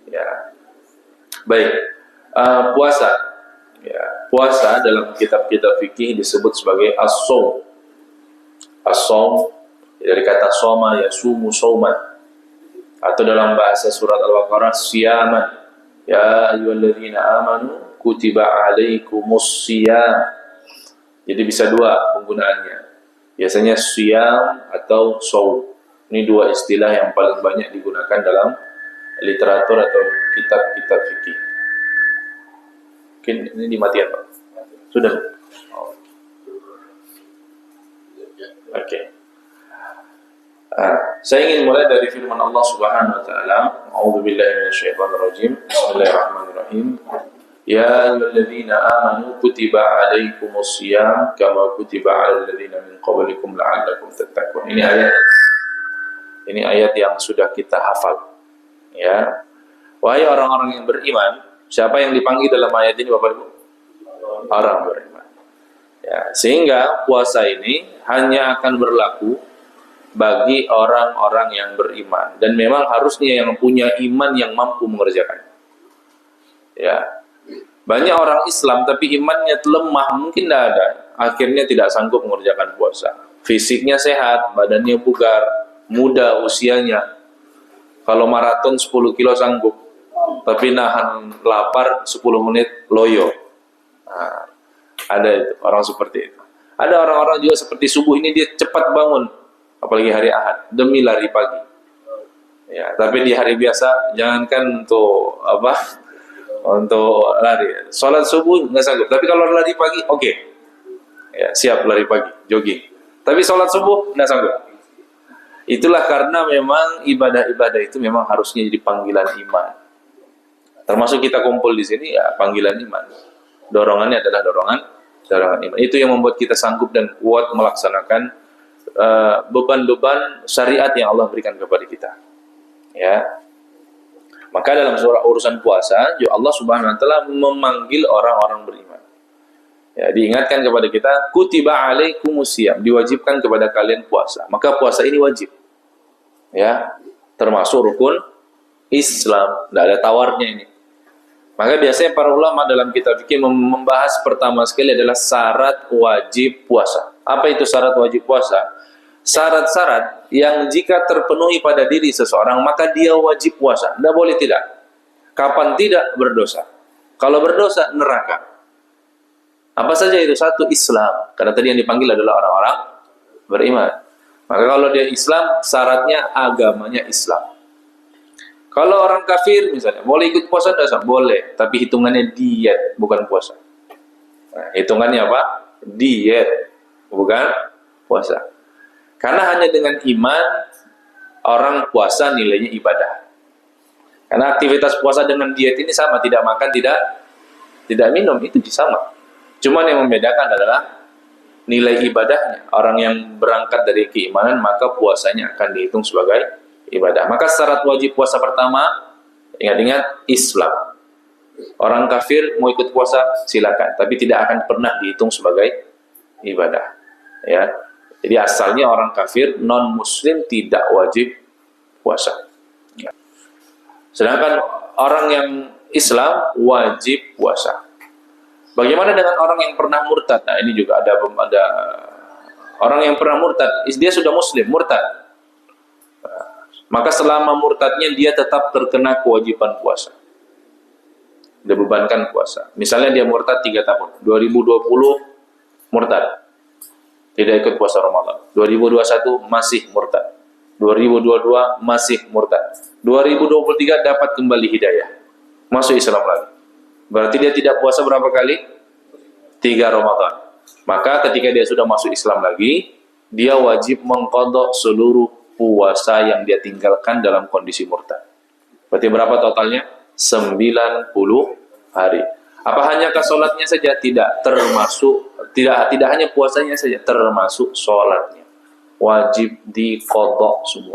Ya, baik. Puasa. Ya, puasa dalam kitab-kitab fikih disebut sebagai as-shaum. As-shaum dari kata soma yasumu shauman, atau dalam bahasa surat Al-Baqarah siyaman. Ya ayyuhalladzina amanu kutiba alaikumus siyam. Jadi bisa dua penggunaannya. Biasanya siyam atau shaum. Ini dua istilah yang paling banyak digunakan dalam literatur atau kitab-kitab fikih. Mungkin ini dimatikan, Pak. Sudah. Oh. Oke. Saya ingin mulai dari firman Allah Subhanahu wa taala. A'udzubillahi minasyaitonirrajim. Bismillahirrahmanirrahim. Ya ayyuhalladzina amanu kutiba alaikumus syiyam kama kutiba 'alal ladzina min qablikum la'allakum tattaqun. Ini ayat yang sudah kita hafal. Ya. Wahai orang-orang yang beriman, siapa yang dipanggil dalam ayat ini Bapak Ibu? Orang beriman. Ya, sehingga puasa ini hanya akan berlaku bagi orang-orang yang beriman, dan memang harusnya yang punya iman yang mampu mengerjakan. Ya. Banyak orang Islam tapi imannya lemah, mungkin tidak ada, akhirnya tidak sanggup mengerjakan puasa. Fisiknya sehat, badannya bugar, muda usianya. Kalau maraton 10 kilo sanggup, tapi nahan lapar 10 menit loyo. Nah, ada itu, orang seperti itu. Ada orang-orang juga seperti subuh ini dia cepat bangun, apalagi hari Ahad, demi lari pagi. Ya, tapi di hari biasa jangankan untuk untuk lari. Sholat subuh nggak sanggup, tapi kalau lari pagi oke. Ya, siap lari pagi, jogging. Tapi sholat subuh nggak sanggup. Itulah karena memang ibadah-ibadah itu memang harusnya jadi panggilan iman. Termasuk kita kumpul di sini ya panggilan iman. Dorongannya adalah dorongan iman. Itu yang membuat kita sanggup dan kuat melaksanakan beban-beban syariat yang Allah berikan kepada kita. Ya. Maka dalam surah urusan puasa, juga Allah Subhanahu wa taala memanggil orang-orang beriman. Ya, diingatkan kepada kita, kutiba alaikumusiyam, diwajibkan kepada kalian puasa. Maka puasa ini wajib. Ya, termasuk rukun Islam, tidak ada tawarnya ini. Maka biasanya para ulama dalam kitab fikih membahas pertama sekali adalah syarat wajib puasa. Apa itu syarat wajib puasa? Syarat-syarat yang jika terpenuhi pada diri seseorang maka dia wajib puasa. Tidak boleh tidak. Kapan tidak, berdosa. Kalau berdosa, neraka. Apa saja itu? Satu, Islam. Karena tadi yang dipanggil adalah orang-orang beriman. Maka kalau dia Islam, syaratnya agamanya Islam. Kalau orang kafir misalnya, boleh ikut puasa? Boleh. Tapi hitungannya diet, bukan puasa. Nah, hitungannya apa? Diet, bukan puasa. Karena hanya dengan iman orang puasa nilainya ibadah. Karena aktivitas puasa dengan diet ini sama, tidak makan, tidak minum, itu sama. Cuman yang membedakan adalah nilai ibadahnya. Orang yang berangkat dari keimanan maka puasanya akan dihitung sebagai ibadah. Maka syarat wajib puasa pertama, ingat-ingat, Islam. Orang kafir mau ikut puasa silakan, tapi tidak akan pernah dihitung sebagai ibadah. Ya. Jadi asalnya orang kafir, non-muslim tidak wajib puasa. Sedangkan orang yang Islam wajib puasa. Bagaimana dengan orang yang pernah murtad? Nah, ini juga ada orang yang pernah murtad, dia sudah muslim, murtad. Maka selama murtadnya dia tetap terkena kewajiban puasa. Dia bebankan puasa. Misalnya dia murtad 3 tahun, 2020 murtad. Tidak ikut puasa Ramadan. 2021 masih murtad. 2022 masih murtad. 2023 dapat kembali hidayah. Masuk Islam lagi. Berarti dia tidak puasa berapa kali? 3 Ramadan. Maka ketika dia sudah masuk Islam lagi, dia wajib mengqadha seluruh puasa yang dia tinggalkan dalam kondisi murtad. Berarti berapa totalnya? 90 hari. Apa hanya sholatnya saja? Tidak, termasuk tidak hanya puasanya saja, termasuk sholatnya. Wajib diqadha semua.